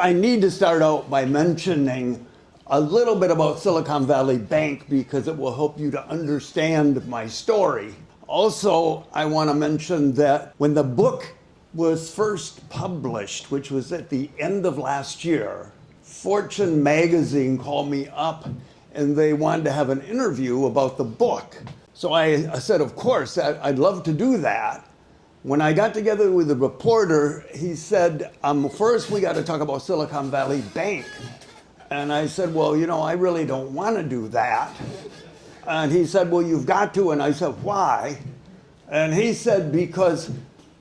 I need to start out by mentioning a little bit about Silicon Valley Bank because it will help you to understand my story. Also, I want to mention that when the book was first published, which was at the end of last year, Fortune magazine called me up and they wanted to have an interview about the book. So I said, of course, I'd love to do that. When I got together with the reporter, he said, first we got to talk about Silicon Valley Bank. And I said, well, you know, I really don't want to do that. And he said, well, you've got to. And I said, why? And he said, because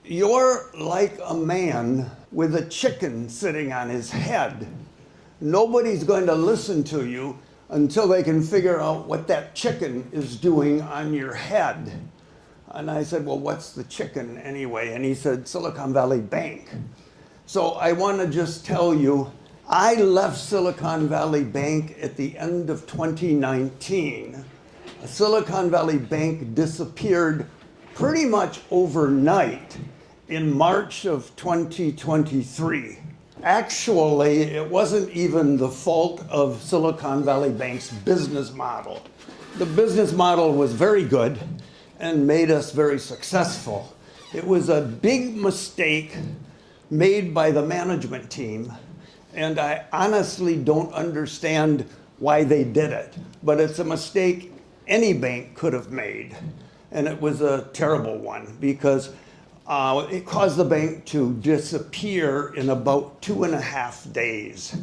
you're like a man with a chicken sitting on his head. Nobody's going to listen to you until they can figure out what that chicken is doing on your head. And I said, well, what's the chicken anyway? And he said, Silicon Valley Bank. So I want to just tell you, I left Silicon Valley Bank at the end of 2019. Silicon Valley Bank disappeared pretty much overnight in March of 2023. Actually, it wasn't even the fault of Silicon Valley Bank's business model. The business model was very good and made us very successful. It was a big mistake made by the management team, and I honestly don't understand why they did it, but it's a mistake any bank could have made, and it was a terrible one because it caused the bank to disappear in about 2.5 days.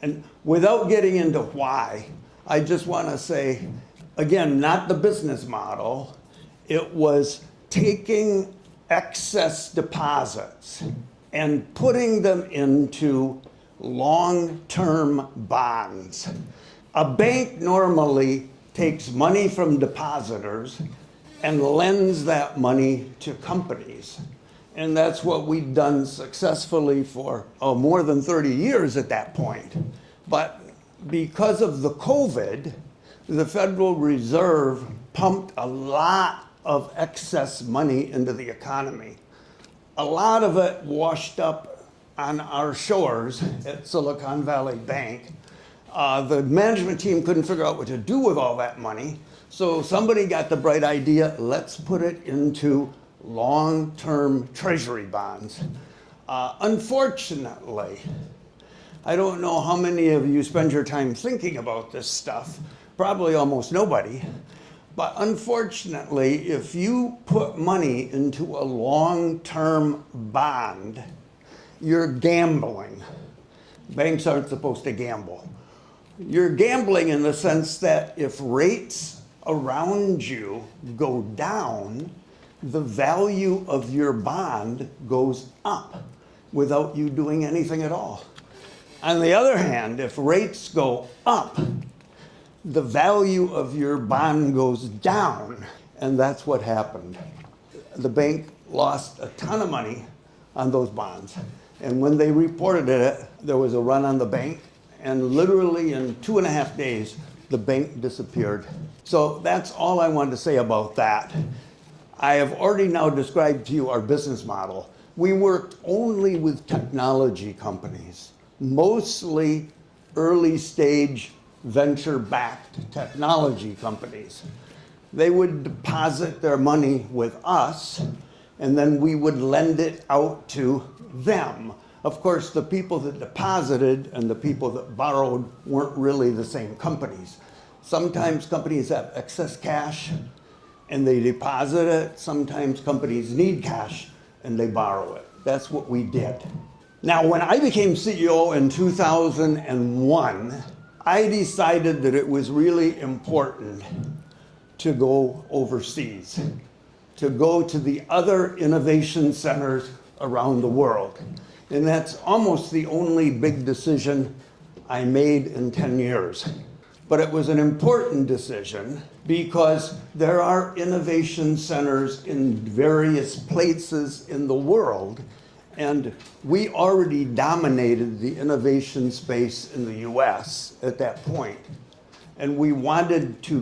And without getting into why, I just want to say, again, not the business model. It was taking excess deposits and putting them into long-term bonds. A bank normally takes money from depositors and lends that money to companies. And that's what we've done successfully for more than 30 years at that point. But because of the COVID, the Federal Reserve pumped a lot of excess money into the economy. A lot of it washed up on our shores at Silicon Valley Bank. The management team couldn't figure out what to do with all that money. So somebody got the bright idea, let's put it into long-term treasury bonds. Unfortunately, I don't know how many of you spend your time thinking about this stuff, probably almost nobody, but unfortunately, if you put money into a long-term bond, you're gambling. Banks aren't supposed to gamble. You're gambling in the sense that if rates around you go down, the value of your bond goes up without you doing anything at all. On the other hand, if rates go up, the value of your bond goes down, and that's what happened. The bank lost a ton of money on those bonds, and when they reported it, there was a run on the bank, and literally in 2.5 days, the bank disappeared. So that's all I wanted to say about that. I have already now described to you our business model. We worked only with technology companies, mostly early stage venture-backed technology companies. They would deposit their money with us, and then we would lend it out to them. Of course, the people that deposited and the people that borrowed weren't really the same companies. Sometimes companies have excess cash and they deposit it. Sometimes companies need cash and they borrow it. That's what we did. Now, when I became CEO in 2001, I decided that it was really important to go overseas, to go to the other innovation centers around the world. And that's almost the only big decision I made in 10 years. But it was an important decision because there are innovation centers in various places in the world, and we already dominated the innovation space in the US at that point. And we wanted to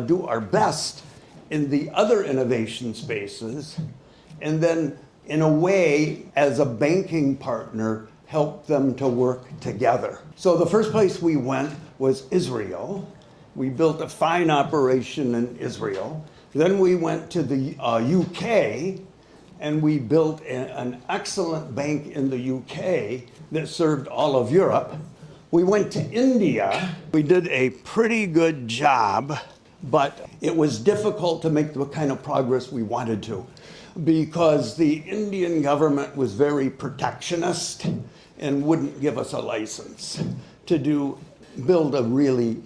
do our best in the other innovation spaces, and then in a way, as a banking partner, help them to work together. So the first place we went was Israel. We built a fine operation in Israel. Then we went to the UK, and we built an excellent bank in the UK that served all of Europe. We went to India. We did a pretty good job, but it was difficult to make the kind of progress we wanted to, because the Indian government was very protectionist and wouldn't give us a license to build a really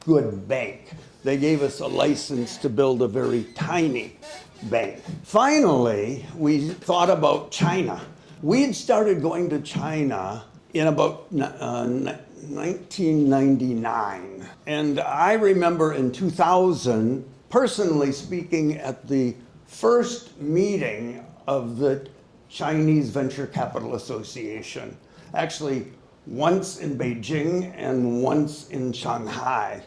good bank. They gave us a license to build a very tiny bank. Finally, we thought about China. We'd started going to China in about 1999. And I remember in 2000, personally speaking at the first meeting of the Chinese Venture Capital Association, actually once in Beijing and once in Shanghai,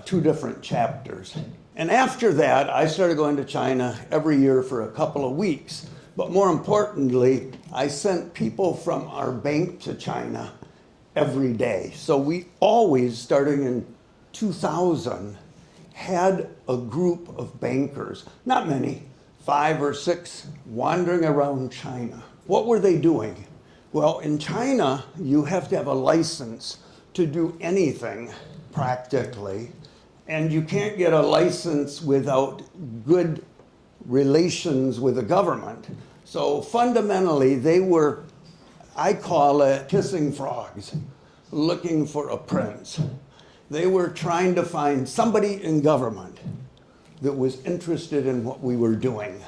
two different chapters. And after that, I started going to China every year for a couple of weeks. But more importantly, I sent people from our bank to China every day. So we always, starting in 2000, had a group of bankers, not many, 5 or 6, wandering around China. What were they doing? Well, in China, you have to have a license to do anything, practically, and you can't get a license without good relations with the government. So fundamentally, they were, I call it kissing frogs, looking for a prince. They were trying to find somebody in government that was interested in what we were doing.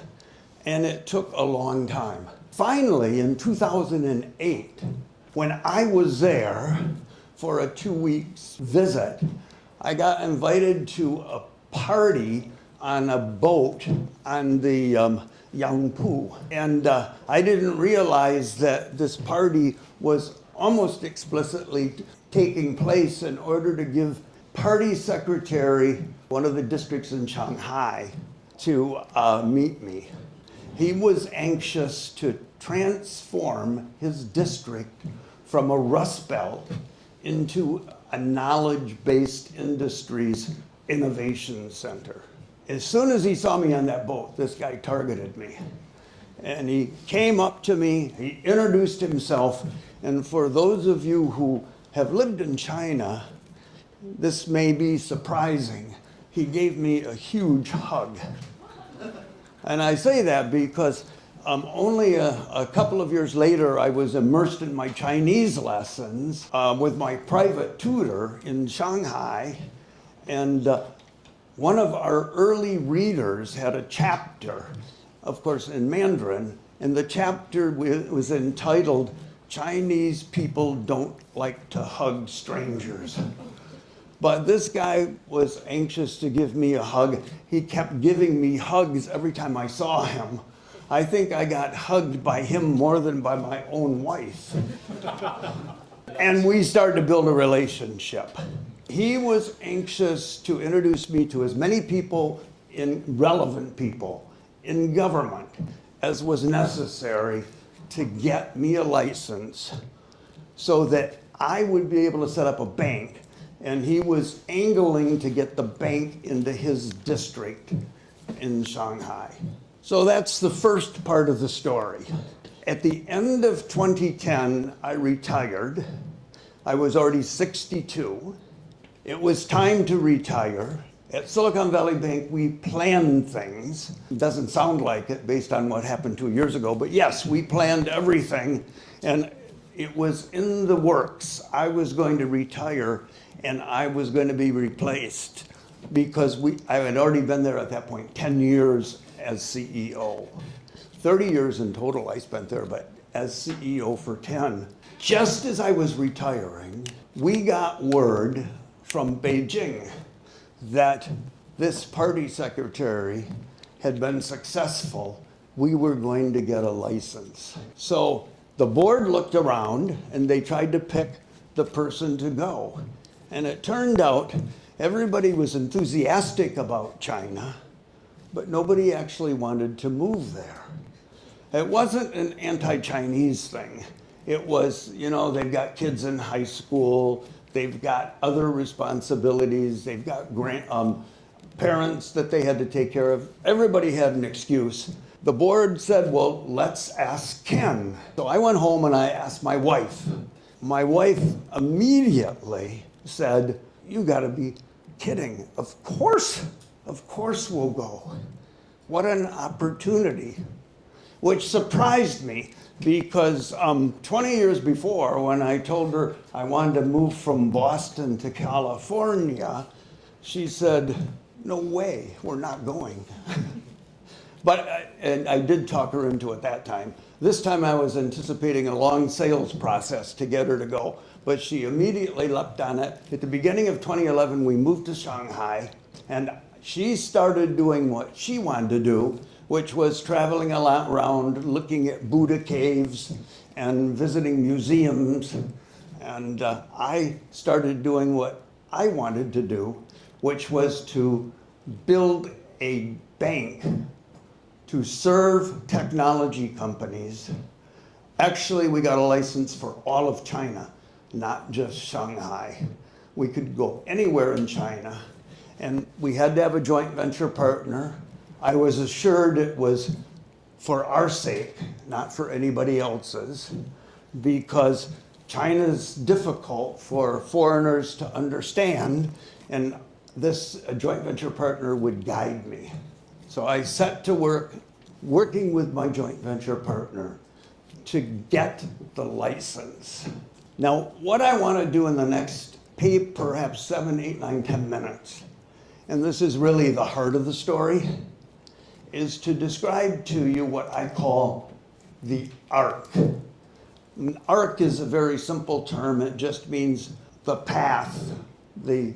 And it took a long time. Finally, in 2008, when I was there for a 2-week visit, I got invited to a party on a boat on the Yangpu. And I didn't realize that this party was almost explicitly taking place in order to give party secretary, one of the districts in Shanghai, to meet me. He was anxious to transform his district from a rust belt into a knowledge-based industries innovation center. As soon as he saw me on that boat, this guy targeted me. And he came up to me, he introduced himself, and for those of you who have lived in China, this may be surprising. He gave me a huge hug. And I say that because only a couple of years later, I was immersed in my Chinese lessons with my private tutor in Shanghai. And one of our early readers had a chapter, of course, in Mandarin, and the chapter was entitled, "Chinese People Don't Like to Hug Strangers." But this guy was anxious to give me a hug. He kept giving me hugs every time I saw him. I think I got hugged by him more than by my own wife. And we started to build a relationship. He was anxious to introduce me to as many people, relevant people in government, as was necessary to get me a license so that I would be able to set up a bank. And he was angling to get the bank into his district in Shanghai. So that's the first part of the story. At the end of 2010, I retired. I was already 62. It was time to retire. At Silicon Valley Bank, we planned things. It doesn't sound like it based on what happened 2 years ago, but yes, we planned everything, and it was in the works. I was going to retire, and I was going to be replaced because I had already been there at that point 10 years as CEO. 30 years in total I spent there, but as CEO for 10. Just as I was retiring, we got word from Beijing that this party secretary had been successful. We were going to get a license. So the board looked around and they tried to pick the person to go. And it turned out everybody was enthusiastic about China, but nobody actually wanted to move there. It wasn't an anti-Chinese thing. It was, they've got kids in high school, they've got other responsibilities, they've got parents that they had to take care of. Everybody had an excuse. The board said, well, let's ask Ken. So I went home and I asked my wife. My wife immediately said, you gotta be kidding. Of course we'll go. What an opportunity. Which surprised me because 20 years before, when I told her I wanted to move from Boston to California, she said, no way, we're not going. And I did talk her into it that time. This time I was anticipating a long sales process to get her to go, but she immediately leapt on it. At the beginning of 2011, we moved to Shanghai, and she started doing what she wanted to do, which was traveling a lot around, looking at Buddha caves and visiting museums. And I started doing what I wanted to do, which was to build a bank to serve technology companies. Actually, we got a license for all of China, not just Shanghai. We could go anywhere in China, and we had to have a joint venture partner. I was assured it was for our sake, not for anybody else's, because China's difficult for foreigners to understand, and this joint venture partner would guide me. So I set to work, working with my joint venture partner to get the license. Now, what I want to do in the next perhaps 7, 8, 9, 10 minutes, and this is really the heart of the story, is to describe to you what I call the arc. An arc is a very simple term. It just means the path, the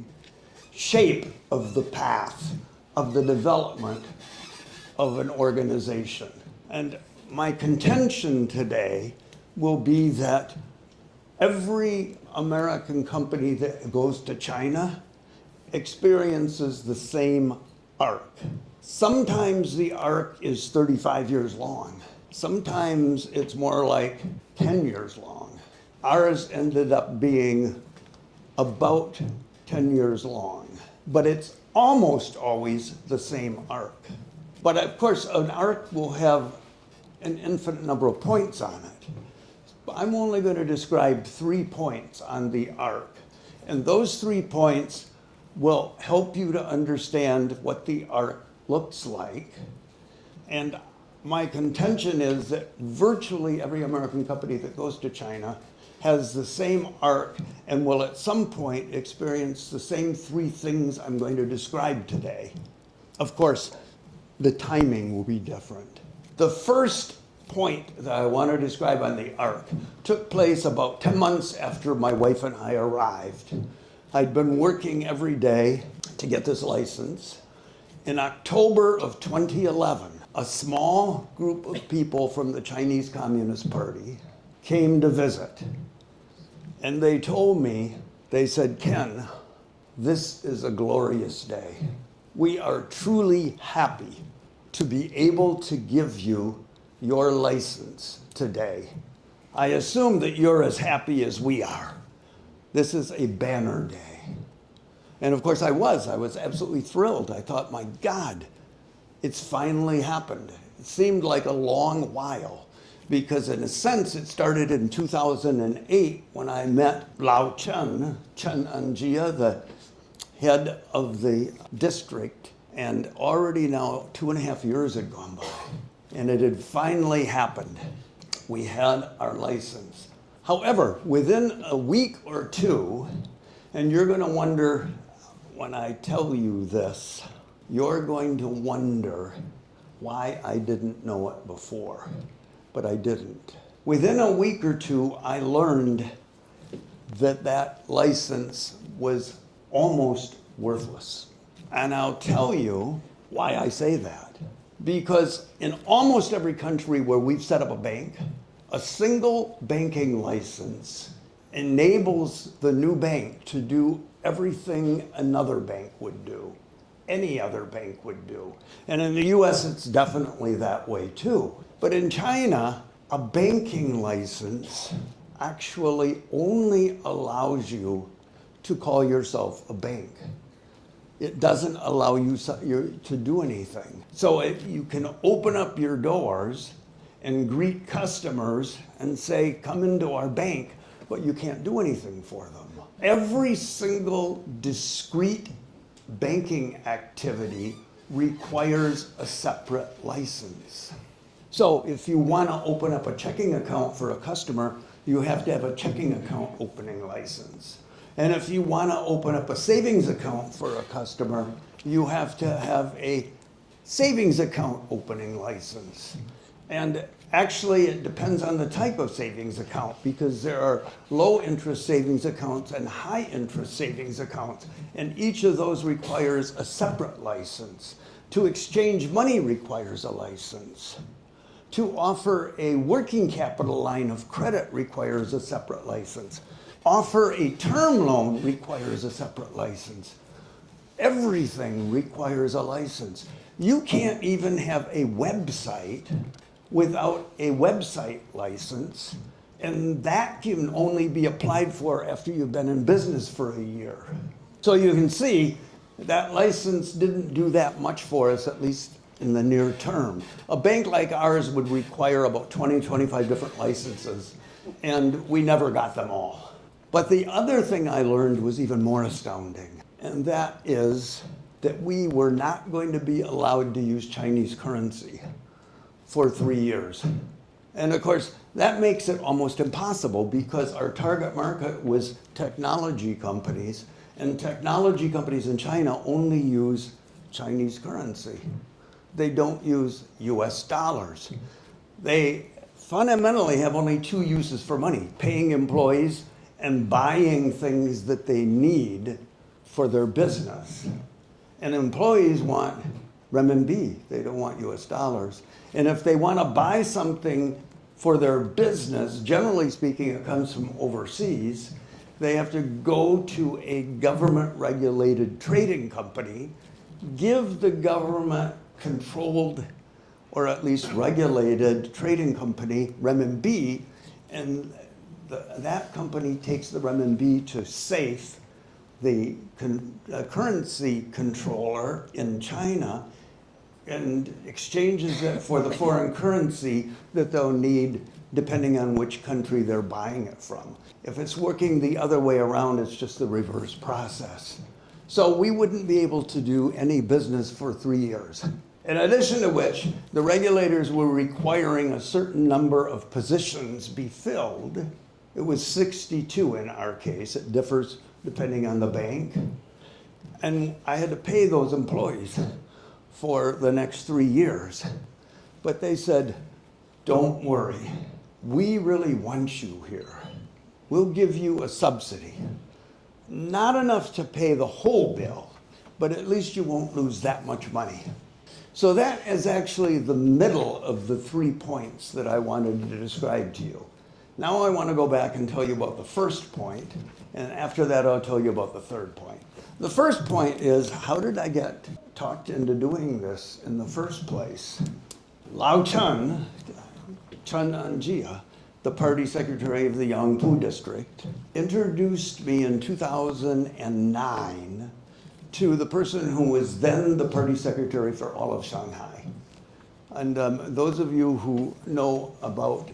shape of the path of the development of an organization. And my contention today will be that every American company that goes to China experiences the same arc. Sometimes the arc is 35 years long. Sometimes it's more like 10 years long. Ours ended up being about 10 years long, but it's almost always the same arc. But of course, an arc will have an infinite number of points on it. I'm only going to describe 3 points on the arc. And those 3 points will help you to understand what the arc looks like. And my contention is that virtually every American company that goes to China has the same arc and will at some point experience the same 3 things I'm going to describe today. Of course, the timing will be different. The first point that I want to describe on the arc took place about 10 months after my wife and I arrived. I'd been working every day to get this license. In October of 2011, a small group of people from the Chinese Communist Party came to visit. And they told me, they said, Ken, this is a glorious day. We are truly happy to be able to give you your license today. I assume that you're as happy as we are. This is a banner day. And of course I was absolutely thrilled. I thought, my God, it's finally happened. It seemed like a long while because in a sense it started in 2008 when I met Lao Chen Anjia, the head of the district, and already now 2.5 years had gone by. And it had finally happened. We had our license. However, within a week or two, and you're going to wonder when I tell you this, you're going to wonder why I didn't know it before, but I didn't. Within a week or two, I learned that that license was almost worthless. And I'll tell you why I say that. Because in almost every country where we've set up a bank, a single banking license enables the new bank to do everything another bank would do. any other bank would do. And in the US, it's definitely that way too. But in China, a banking license actually only allows you to call yourself a bank. It doesn't allow you to do anything. So you can open up your doors and greet customers and say, come into our bank, but you can't do anything for them. Every single discrete banking activity requires a separate license. So if you want to open up a checking account for a customer, you have to have a checking account opening license. And if you want to open up a savings account for a customer, you have to have a savings account opening license. And actually, it depends on the type of savings account, because there are low interest savings accounts and high interest savings accounts, and each of those requires a separate license. To exchange money requires a license. To offer a working capital line of credit requires a separate license. Offer a term loan requires a separate license. Everything requires a license. You can't even have a website without a website license, and that can only be applied for after you've been in business for a year. So you can see that license didn't do that much for us, at least in the near term. A bank like ours would require about 20, 25 different licenses, and we never got them all. But the other thing I learned was even more astounding, and that is that we were not going to be allowed to use Chinese currency for 3 years. And of course, that makes it almost impossible, because our target market was technology companies, and technology companies in China only use Chinese currency. They don't use US dollars. They fundamentally have only two uses for money: paying employees and buying things that they need for their business. And employees want renminbi, they don't want US dollars. And if they want to buy something for their business, generally speaking, it comes from overseas, they have to go to a government-regulated trading company, give the government-controlled or at least regulated trading company renminbi, and that company takes the renminbi to SAFE, the currency controller in China, and exchanges it for the foreign currency that they'll need depending on which country they're buying it from. If it's working the other way around, it's just the reverse process. So we wouldn't be able to do any business for 3 years. In addition to which, the regulators were requiring a certain number of positions be filled. It was 62 in our case. It differs depending on the bank. And I had to pay those employees for the next 3 years. But they said, don't worry, we really want you here. We'll give you a subsidy. Not enough to pay the whole bill, but at least you won't lose that much money. So that is actually the middle of the 3 points that I wanted to describe to you. Now I want to go back and tell you about the first point, and after that I'll tell you about the third point. The first point is, how did I get talked into doing this in the first place? Lao Chen Anjia, the party secretary of the Yangpu district, introduced me in 2009 to the person who was then the party secretary for all of Shanghai. And those of you who know about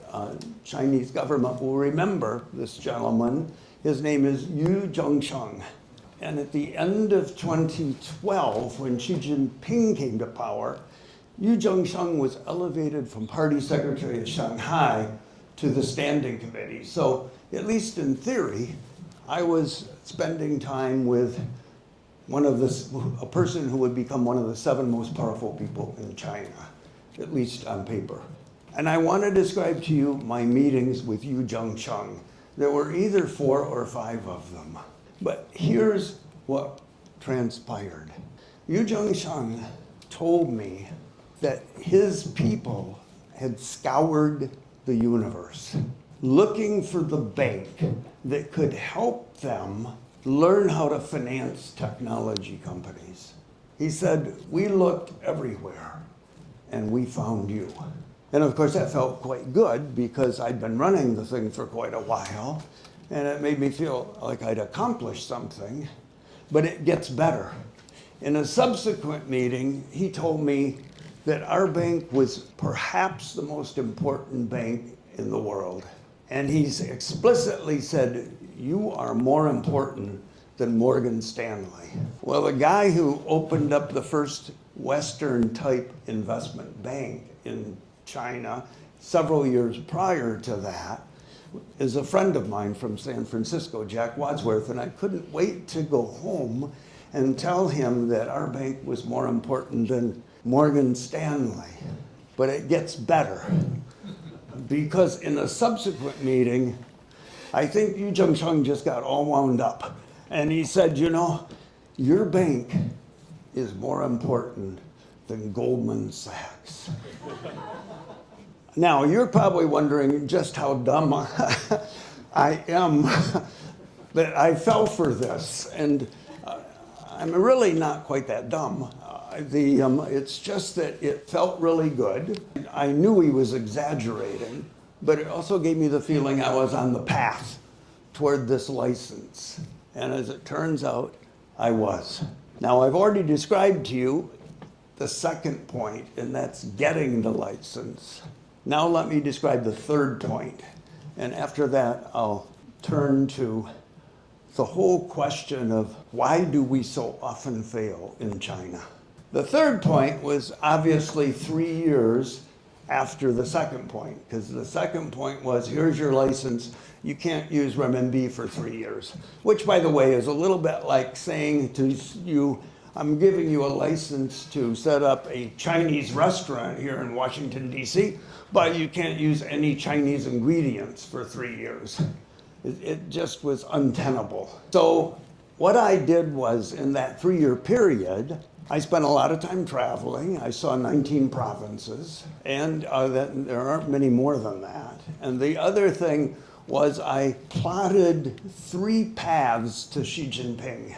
Chinese government will remember this gentleman. His name is Yu Zhongsheng. And at the end of 2012, when Xi Jinping came to power, Yu Zhongsheng was elevated from party secretary of Shanghai to the standing committee. So at least in theory, I was spending time with a person who would become one of the 7 most powerful people in China, at least on paper. And I want to describe to you my meetings with Yu Zhongsheng. There were either 4 or 5 of them. But here's what transpired. Yu Zhongsheng told me that his people had scoured the universe, looking for the bank that could help them learn how to finance technology companies. He said, we looked everywhere and we found you. And of course that felt quite good because I'd been running the thing for quite a while and it made me feel like I'd accomplished something, but it gets better. In a subsequent meeting, he told me that our bank was perhaps the most important bank in the world. And he's explicitly said, you are more important than Morgan Stanley. Well, the guy who opened up the first Western type investment bank in China several years prior to that is a friend of mine from San Francisco, Jack Wadsworth, and I couldn't wait to go home and tell him that our bank was more important than Morgan Stanley. But it gets better, because in a subsequent meeting, I think Yu Zhengsheng just got all wound up. And he said, you know, your bank is more important than Goldman Sachs. Now, you're probably wondering just how dumb I am that I fell for this. And I'm really not quite that dumb. It's just that it felt really good. I knew he was exaggerating, but it also gave me the feeling I was on the path toward this license. And as it turns out, I was. Now, I've already described to you the second point, and that's getting the license. Now let me describe the third point. And after that, I'll turn to the whole question of why do we so often fail in China? The third point was obviously 3 years after the second point, because the second point was, here's your license, you can't use renminbi for 3 years, which, by the way, is a little bit like saying to you, I'm giving you a license to set up a Chinese restaurant here in Washington, D.C., but you can't use any Chinese ingredients for 3 years. It just was untenable. So what I did was, in that 3-year period, I spent a lot of time traveling. I saw 19 provinces, and there aren't many more than that. And the other thing was I plotted 3 paths to Xi Jinping,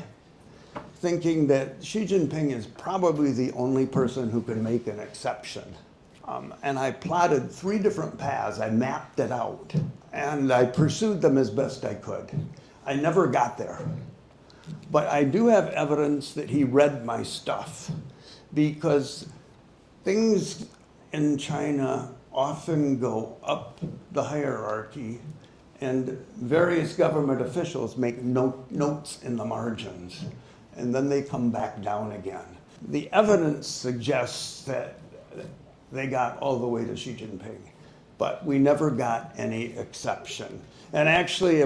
thinking that Xi Jinping is probably the only person who can make an exception. And I plotted 3 different paths. I mapped it out, and I pursued them as best I could. I never got there. But I do have evidence that he read my stuff, because things in China often go up the hierarchy, and various government officials make notes in the margins, and then they come back down again. The evidence suggests that they got all the way to Xi Jinping, but we never got any exception. And actually,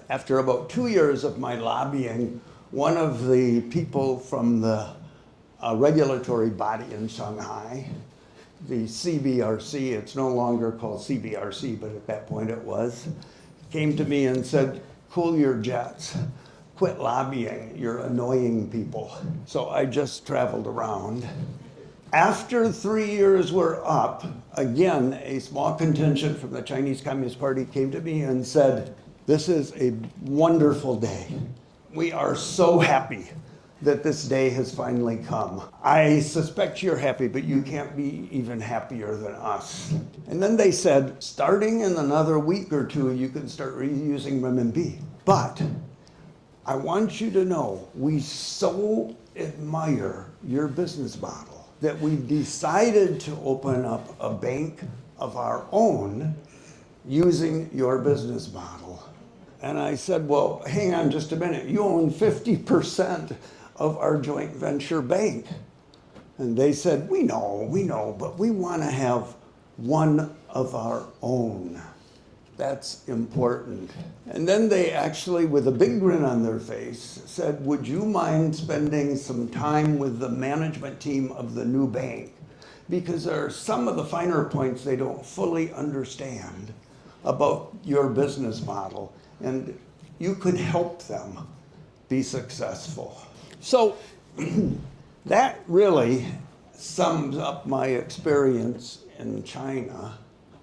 after about 2 years of my lobbying, one of the people from the regulatory body in Shanghai, the CBRC, it's no longer called CBRC, but at that point it was, came to me and said, cool your jets, quit lobbying, you're annoying people. So I just traveled around. After 3 years were up, again, a small contingent from the Chinese Communist Party came to me and said, this is a wonderful day. We are so happy that this day has finally come. I suspect you're happy, but you can't be even happier than us. And then they said, starting in another week or 2, you can start reusing renminbi. But I want you to know, we so admire your business model that we've decided to open up a bank of our own using your business model. And I said, well, hang on just a minute. You own 50% of our joint venture bank. And they said, we know, but we want to have one of our own. That's important. And then they actually, with a big grin on their face, said, would you mind spending some time with the management team of the new bank? Because there are some of the finer points they don't fully understand about your business model, and you could help them be successful. So that really sums up my experience in China.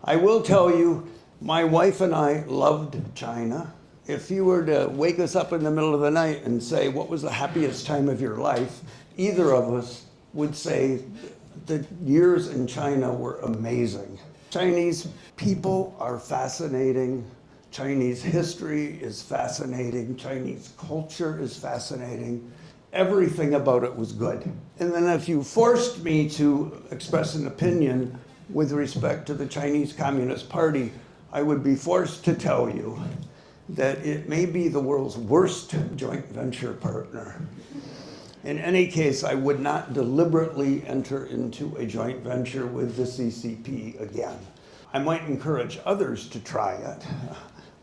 I will tell you, my wife and I loved China. If you were to wake us up in the middle of the night and say, what was the happiest time of your life? either of us would say the years in China were amazing. Chinese people are fascinating. Chinese history is fascinating. Chinese culture is fascinating. Everything about it was good. And then if you forced me to express an opinion with respect to the Chinese Communist Party, I would be forced to tell you that it may be the world's worst joint venture partner. In any case, I would not deliberately enter into a joint venture with the CCP again. I might encourage others to try it,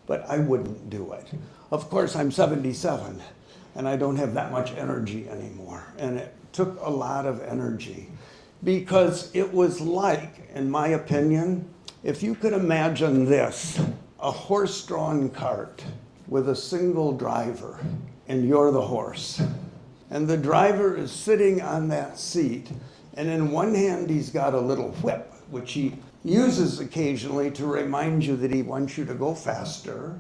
but I wouldn't do it. Of course, I'm 77, and I don't have that much energy anymore. And it took a lot of energy because it was like, in my opinion, if you could imagine this, a horse-drawn cart with a single driver, and you're the horse. And the driver is sitting on that seat, and in one hand he's got a little whip, which he uses occasionally to remind you that he wants you to go faster.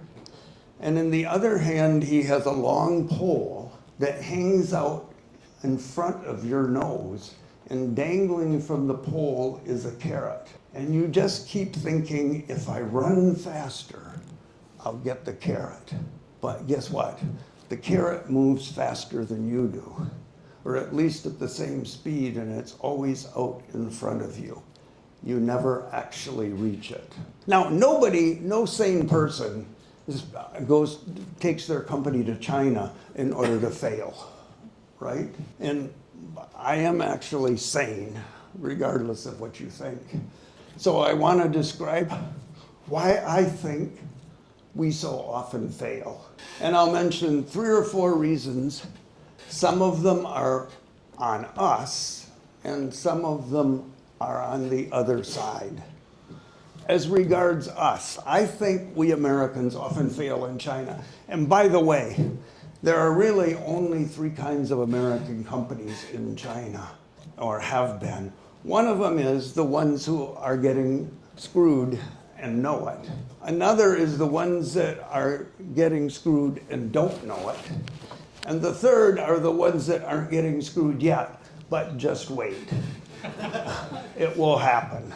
And in the other hand, he has a long pole that hangs out in front of your nose, and dangling from the pole is a carrot. And you just keep thinking, if I run faster, I'll get the carrot. But guess what? The carrot moves faster than you do, or at least at the same speed, and it's always out in front of you. You never actually reach it. Now, no sane person takes their company to China in order to fail, right? And I am actually sane, regardless of what you think. So I want to describe why I think we so often fail. And I'll mention 3 or 4 reasons. Some of them are on us, and some of them are on the other side. As regards us, I think we Americans often fail in China. And by the way, there are really only 3 kinds of American companies in China, or have been. One of them is the ones who are getting screwed and know it. Another is the ones that are getting screwed and don't know it. And the third are the ones that aren't getting screwed yet, but just wait. It will happen.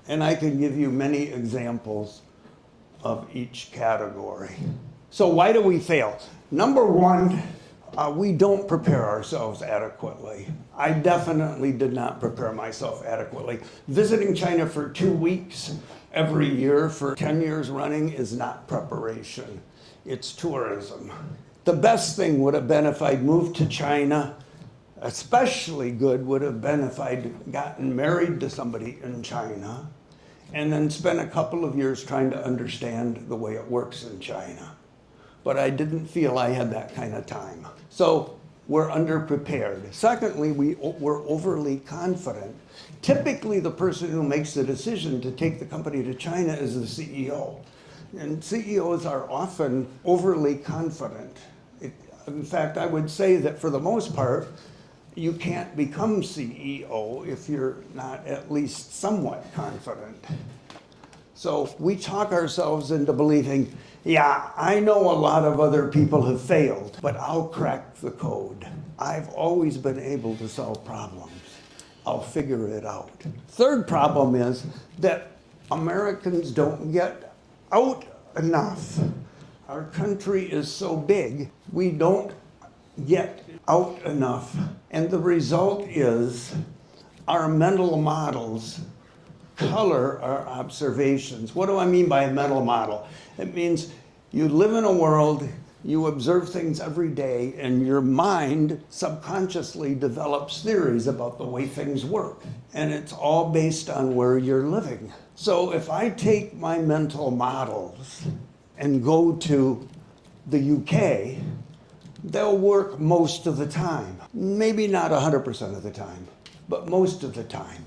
And I can give you many examples of each category. So why do we fail? Number one, we don't prepare ourselves adequately. I definitely did not prepare myself adequately. Visiting China for 2 weeks every year for 10 years running is not preparation. It's tourism. The best thing would have been if I'd moved to China. Especially good would have been if I'd gotten married to somebody in China and then spent a couple of years trying to understand the way it works in China. But I didn't feel I had that kind of time. So we're underprepared. Secondly, we're overly confident. Typically, the person who makes the decision to take the company to China is the CEO. And CEOs are often overly confident. In fact, I would say that for the most part, you can't become CEO if you're not at least somewhat confident. So we talk ourselves into believing, yeah, I know a lot of other people have failed, but I'll crack the code. I've always been able to solve problems. I'll figure it out. Third problem is that Americans don't get out enough. Our country is so big, we don't get out enough. And the result is our mental models color our observations. What do I mean by a mental model? It means you live in a world, you observe things every day, and your mind subconsciously develops theories about the way things work. And it's all based on where you're living. So if I take my mental models and go to the UK, they'll work most of the time. Maybe not 100% of the time, but most of the time.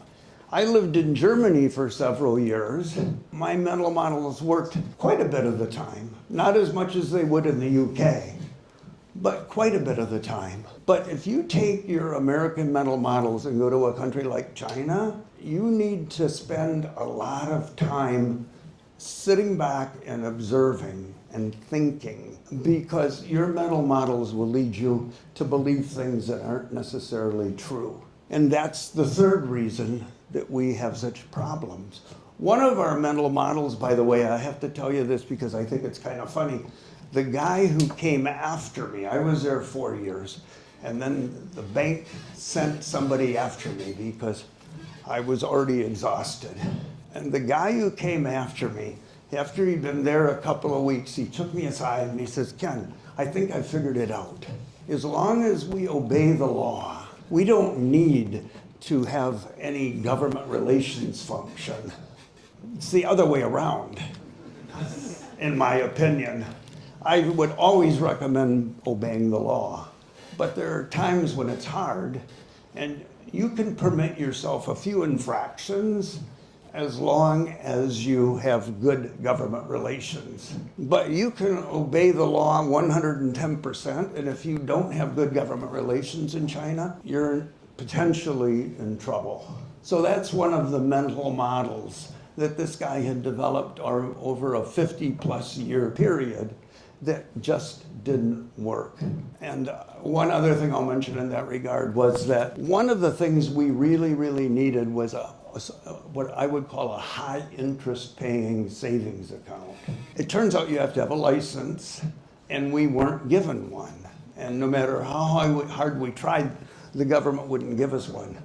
I lived in Germany for several years. My mental models worked quite a bit of the time. Not as much as they would in the UK, but quite a bit of the time. But if you take your American mental models and go to a country like China, you need to spend a lot of time sitting back and observing and thinking, because your mental models will lead you to believe things that aren't necessarily true. And that's the third reason that we have such problems. One of our mental models, by the way, I have to tell you this because I think it's kind of funny. The guy who came after me, I was there 4 years, and then the bank sent somebody after me because I was already exhausted. And the guy who came after me, after he'd been there a couple of weeks, he took me aside and he says, "Ken, I think I figured it out. As long as we obey the law, we don't need to have any government relations function." It's the other way around, in my opinion. I would always recommend obeying the law, but there are times when it's hard, and you can permit yourself a few infractions as long as you have good government relations. But you can obey the law 110%, and if you don't have good government relations in China, you're potentially in trouble. So that's one of the mental models that this guy had developed over a 50-plus year period that just didn't work. And one other thing I'll mention in that regard was that one of the things we really, really needed was what I would call a high interest paying savings account. It turns out you have to have a license, and we weren't given one. And no matter how hard we tried, the government wouldn't give us one.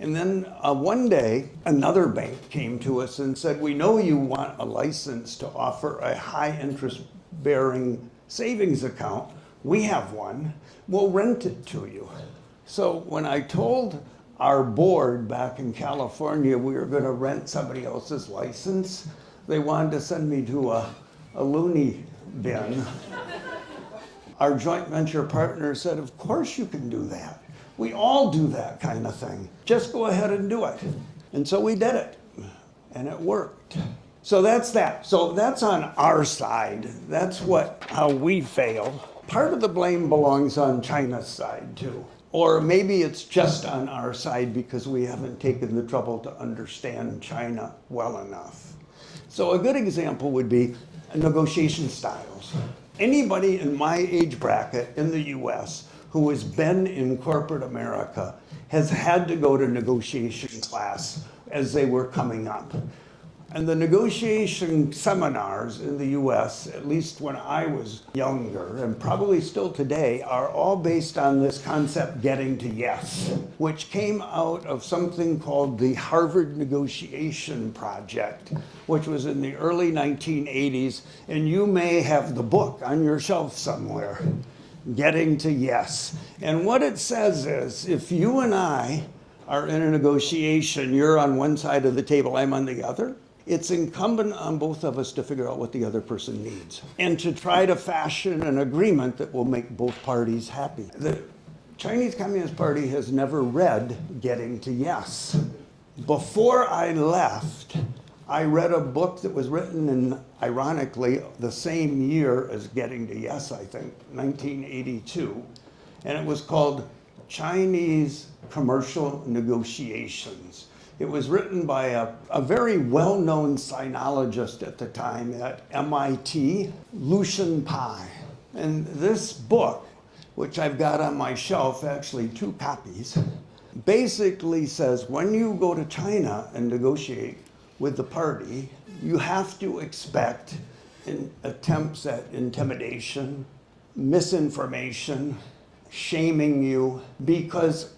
And then one day, another bank came to us and said, "We know you want a license to offer a high interest bearing savings account. We have one. We'll rent it to you." So when I told our board back in California we were going to rent somebody else's license, they wanted to send me to a loony bin. Our joint venture partner said, "Of course you can do that. We all do that kind of thing. Just go ahead and do it." And so we did it, and it worked. So that's that. So that's on our side. That's how we fail. Part of the blame belongs on China's side too. Or maybe it's just on our side because we haven't taken the trouble to understand China well enough. So a good example would be negotiation styles. Anybody in my age bracket in the US who has been in corporate America has had to go to negotiation class as they were coming up. And the negotiation seminars in the US, at least when I was younger, and probably still today, are all based on this concept getting to yes, which came out of something called the Harvard Negotiation Project, which was in the early 1980s, and you may have the book on your shelf somewhere, Getting to Yes. And what it says is, if you and I are in a negotiation, you're on one side of the table, I'm on the other, it's incumbent on both of us to figure out what the other person needs and to try to fashion an agreement that will make both parties happy. The Chinese Communist Party has never read Getting to Yes. Before I left, I read a book that was written in, ironically, the same year as Getting to Yes, I think, 1982. And it was called Chinese Commercial Negotiations. It was written by a very well-known sinologist at the time at MIT, Lucian Pai. And this book, which I've got on my shelf, actually 2 copies, basically says when you go to China and negotiate with the party, you have to expect attempts at intimidation, misinformation, shaming you, because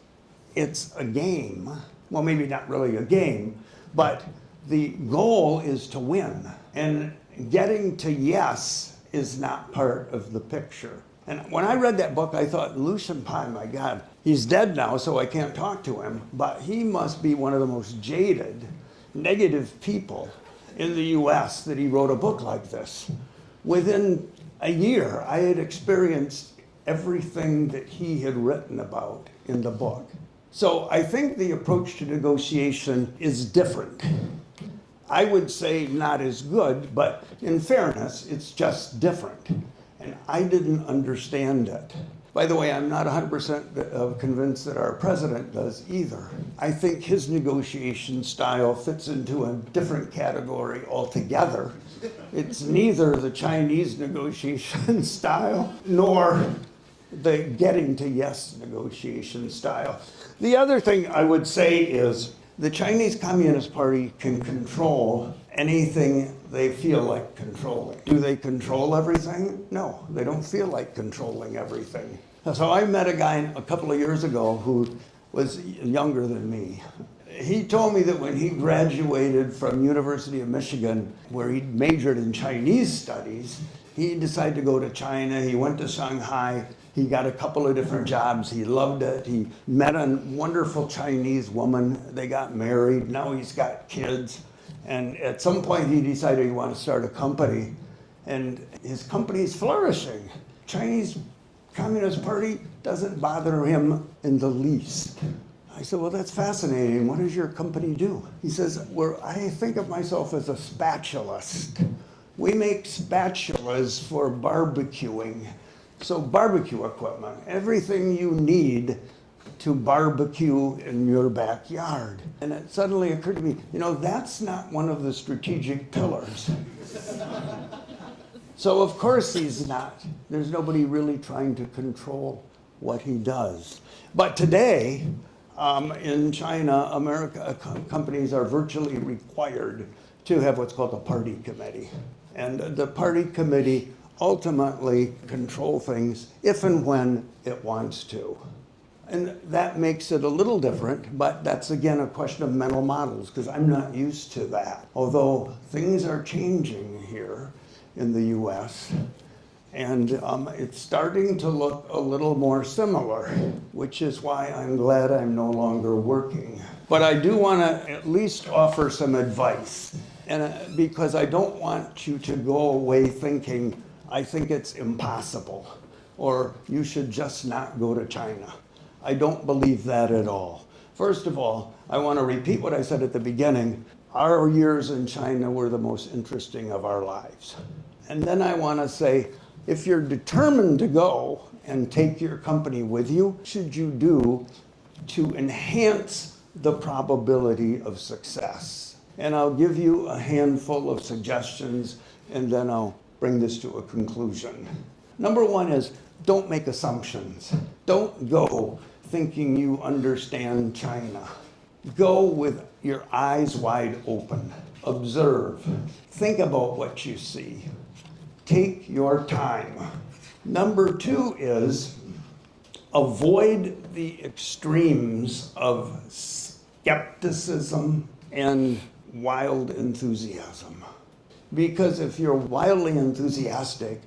it's a game. Well, maybe not really a game, but the goal is to win. And getting to yes is not part of the picture. And when I read that book, I thought, Lucian Pai, my God, he's dead now, so I can't talk to him, but he must be one of the most jaded, negative people in the US that he wrote a book like this. Within a year, I had experienced everything that he had written about in the book. So I think the approach to negotiation is different. I would say not as good, but in fairness, it's just different. And I didn't understand it. By the way, I'm not 100% convinced that our president does either. I think his negotiation style fits into a different category altogether. It's neither the Chinese negotiation style nor the getting to yes negotiation style. The other thing I would say is the Chinese Communist Party can control anything they feel like controlling. Do they control everything? No, they don't feel like controlling everything. So I met a guy a couple of years ago who was younger than me. He told me that when he graduated from University of Michigan, where he majored in Chinese studies, he decided to go to China. He went to Shanghai. He got a couple of different jobs. He loved it. He met a wonderful Chinese woman. They got married. Now he's got kids. And at some point he decided he wanted to start a company. And his company's flourishing. Chinese Communist Party doesn't bother him in the least. I said, well, that's fascinating. What does your company do? He says, well, I think of myself as a spatulist. We make spatulas for barbecuing. So barbecue equipment, everything you need to barbecue in your backyard. And it suddenly occurred to me, that's not one of the strategic pillars. So of course he's not. There's nobody really trying to control what he does. But today, in China, companies are virtually required to have what's called a party committee. And the party committee ultimately control things if and when it wants to. And that makes it a little different, but that's again a question of mental models, because I'm not used to that. Although things are changing here in the US, and it's starting to look a little more similar, which is why I'm glad I'm no longer working. But I do want to at least offer some advice, and because I don't want you to go away thinking, I think it's impossible, or you should just not go to China. I don't believe that at all. First of all, I want to repeat what I said at the beginning. Our years in China were the most interesting of our lives. And then I want to say, if you're determined to go and take your company with you, what should you do to enhance the probability of success? And I'll give you a handful of suggestions, and then I'll bring this to a conclusion. Number one is, don't make assumptions. Don't go thinking you understand China. Go with your eyes wide open. Observe. Think about what you see. Take your time. Number two is avoid the extremes of skepticism and wild enthusiasm. Because if you're wildly enthusiastic,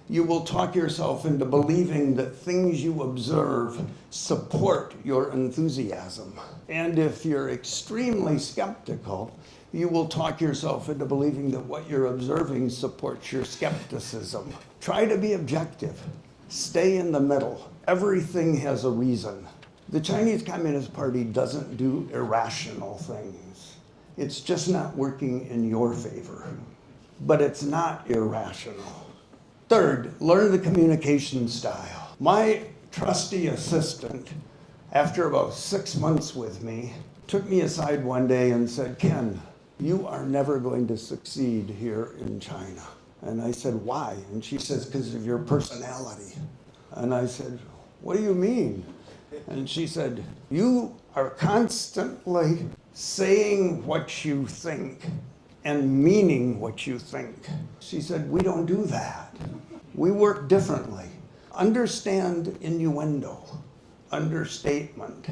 you will talk yourself into believing that things you observe support your enthusiasm. And if you're extremely skeptical, you will talk yourself into believing that what you're observing supports your skepticism. Try to be objective. Stay in the middle. Everything has a reason. The Chinese Communist Party doesn't do irrational things. It's just not working in your favor. But it's not irrational. Third, learn the communication style. My trusty assistant, after about 6 months with me, took me aside one day and said, Ken, you are never going to succeed here in China. And I said, why? And she says, because of your personality. And I said, what do you mean? And she said, you are constantly saying what you think and meaning what you think. She said, we don't do that. We work differently. Understand innuendo, understatement.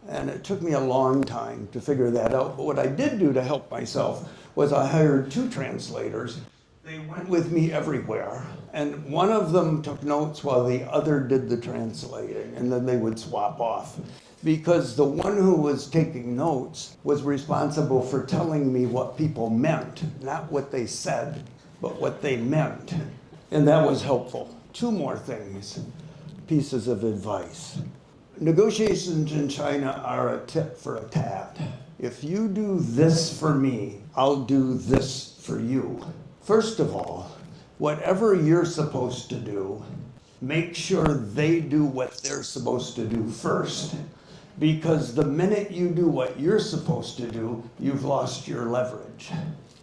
And it took me a long time to figure that out. But what I did do to help myself was I hired 2 translators. They went with me everywhere. And one of them took notes while the other did the translating. And then they would swap off. Because the one who was taking notes was responsible for telling me what people meant, not what they said, but what they meant. And that was helpful. 2 more things, pieces of advice. Negotiations in China are a tit for a tat. If you do this for me, I'll do this for you. First of all, whatever you're supposed to do, make sure they do what they're supposed to do first. Because the minute you do what you're supposed to do, you've lost your leverage.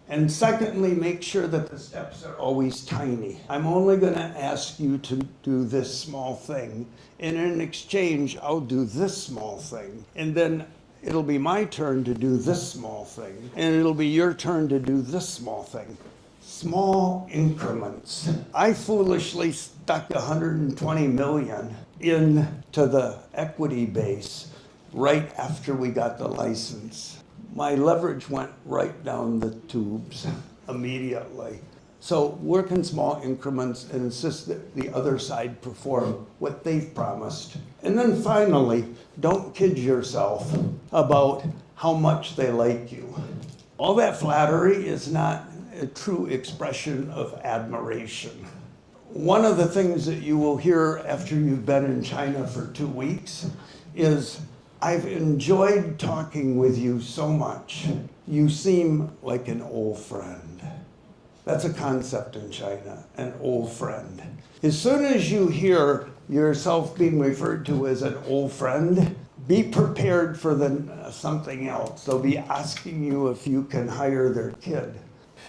And secondly, make sure that the steps are always tiny. I'm only going to ask you to do this small thing. And in exchange, I'll do this small thing. And then it'll be my turn to do this small thing. And it'll be your turn to do this small thing. Small increments. I foolishly stuck 120 million into the equity base right after we got the license. My leverage went right down the tubes immediately. So work in small increments and insist that the other side perform what they've promised. And then finally, don't kid yourself about how much they like you. All that flattery is not a true expression of admiration. One of the things that you will hear after you've been in China for 2 weeks is, I've enjoyed talking with you so much. You seem like an old friend. That's a concept in China, an old friend. As soon as you hear yourself being referred to as an old friend, be prepared for something else. They'll be asking you if you can hire their kid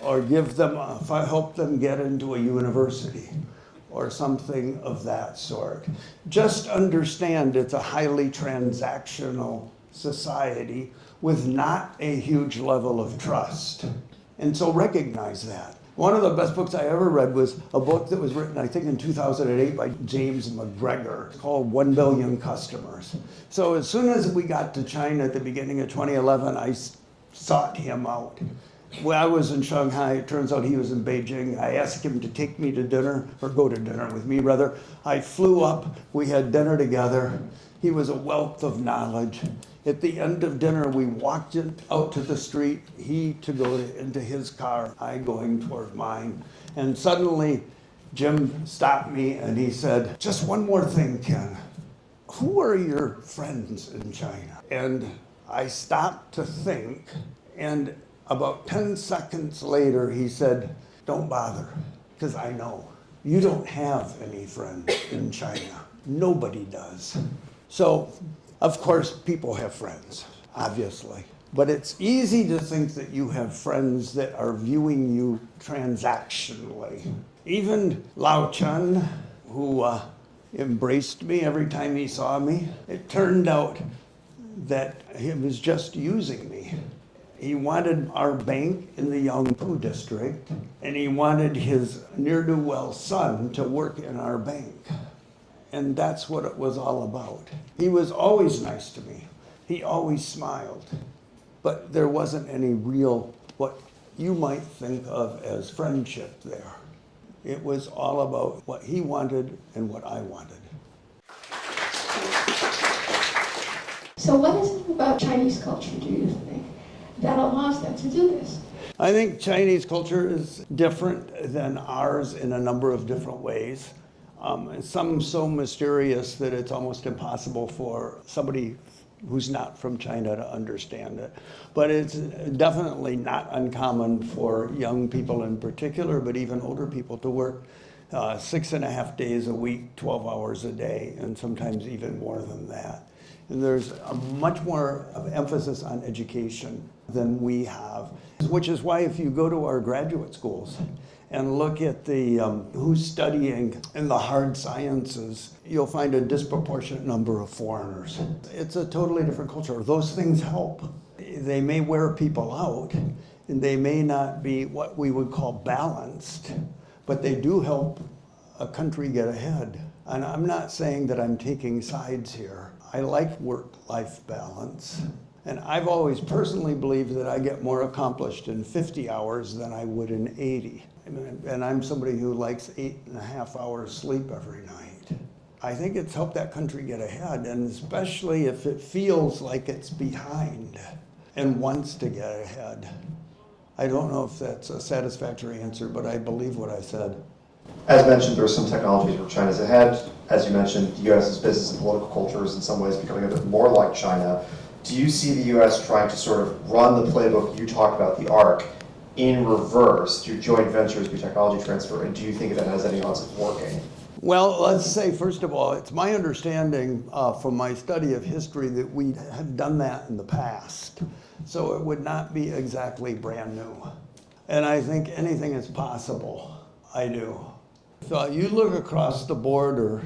or help them get into a university, or something of that sort. Just understand it's a highly transactional society with not a huge level of trust. And so recognize that. One of the best books I ever read was a book that was written, I think, in 2008 by James McGregor, called 1 Billion Customers. So as soon as we got to China at the beginning of 2011, I sought him out. When I was in Shanghai, it turns out he was in Beijing. I asked him to take me to dinner, or go to dinner with me, rather. I flew up, we had dinner together. He was a wealth of knowledge. At the end of dinner, we walked out to the street, he to go into his car, I going toward mine. And suddenly, Jim stopped me and he said, "Just one more thing, Ken. Who are your friends in China?" And I stopped to think, and about 10 seconds later, he said, "Don't bother, because I know. You don't have any friends in China. Nobody does." So, of course, people have friends, obviously. But it's easy to think that you have friends that are viewing you transactionally. Even Lao Chun, who embraced me every time he saw me, it turned out that he was just using me. He wanted our bank in the Yangpu district, and he wanted his ne'er-do-well son to work in our bank. And that's what it was all about. He was always nice to me. He always smiled. But there wasn't any real, what you might think of as friendship there. It was all about what he wanted and what I wanted. So what is it about Chinese culture, do you think, that allows them to do this? I think Chinese culture is different than ours in a number of different ways. Some so mysterious that it's almost impossible for somebody who's not from China to understand it. But it's definitely not uncommon for young people in particular, but even older people, to work 6.5 days a week, 12 hours a day, and sometimes even more than that. And there's a much more of emphasis on education than we have, which is why if you go to our graduate schools and look at the who's studying in the hard sciences, you'll find a disproportionate number of foreigners. It's a totally different culture. Those things help. They may wear people out, and they may not be what we would call balanced, but they do help a country get ahead. And I'm not saying that I'm taking sides here. I like work-life balance. And I've always personally believed that I get more accomplished in 50 hours than I would in 80. And I'm somebody who likes 8.5 hours sleep every night. I think it's helped that country get ahead, and especially if it feels like it's behind and wants to get ahead. I don't know if that's a satisfactory answer, but I believe what I said. As mentioned, there are some technologies where China's ahead. As you mentioned, the U.S.'s business and political culture is in some ways becoming a bit more like China. Do you see the U.S. trying to sort of run the playbook you talked about, the ARC, in reverse through joint ventures, through technology transfer, and do you think that has any odds of working? Well, let's say, first of all, it's my understanding from my study of history that we have done that in the past. So it would not be exactly brand new. And I think anything is possible. I do. So you look across the border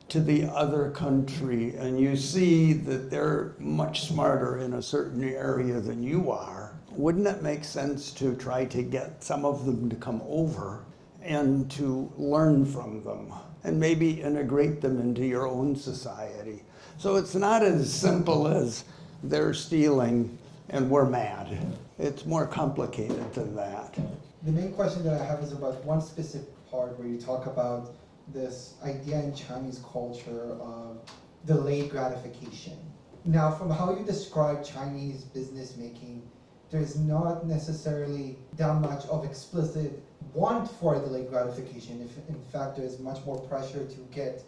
to the other country and you see that they're much smarter in a certain area than you are. Wouldn't it make sense to try to get some of them to come over and to learn from them and maybe integrate them into your own society? So it's not as simple as they're stealing and we're mad. It's more complicated than that. The main question that I have is about one specific part where you talk about this idea in Chinese culture of delayed gratification. Now, from how you describe Chinese business making, there's not necessarily that much of explicit want for delayed gratification. If in fact there's much more pressure to get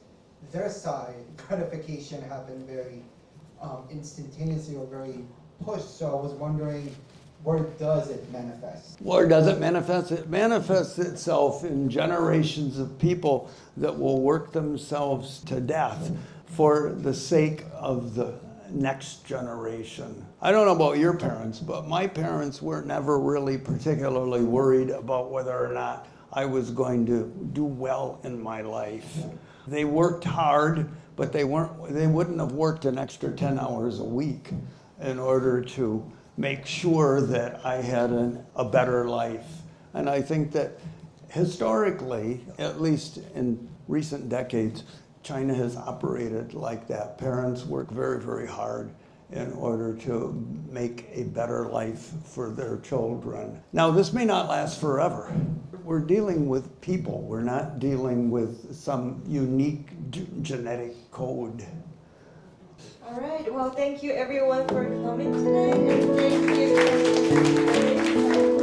their side gratification happen very instantaneously or very pushed. So I was wondering, where does it manifest? Where does it manifest? It manifests itself in generations of people that will work themselves to death for the sake of the next generation. I don't know about your parents, but my parents were never really particularly worried about whether or not I was going to do well in my life. They worked hard, but they wouldn't have worked an extra 10 hours a week in order to make sure that I had a better life. And I think that historically, at least in recent decades, China has operated like that. Parents work very, very hard in order to make a better life for their children. Now, this may not last forever. We're dealing with people. We're not dealing with some unique genetic code. All right, well, thank you everyone for coming tonight, and thank you.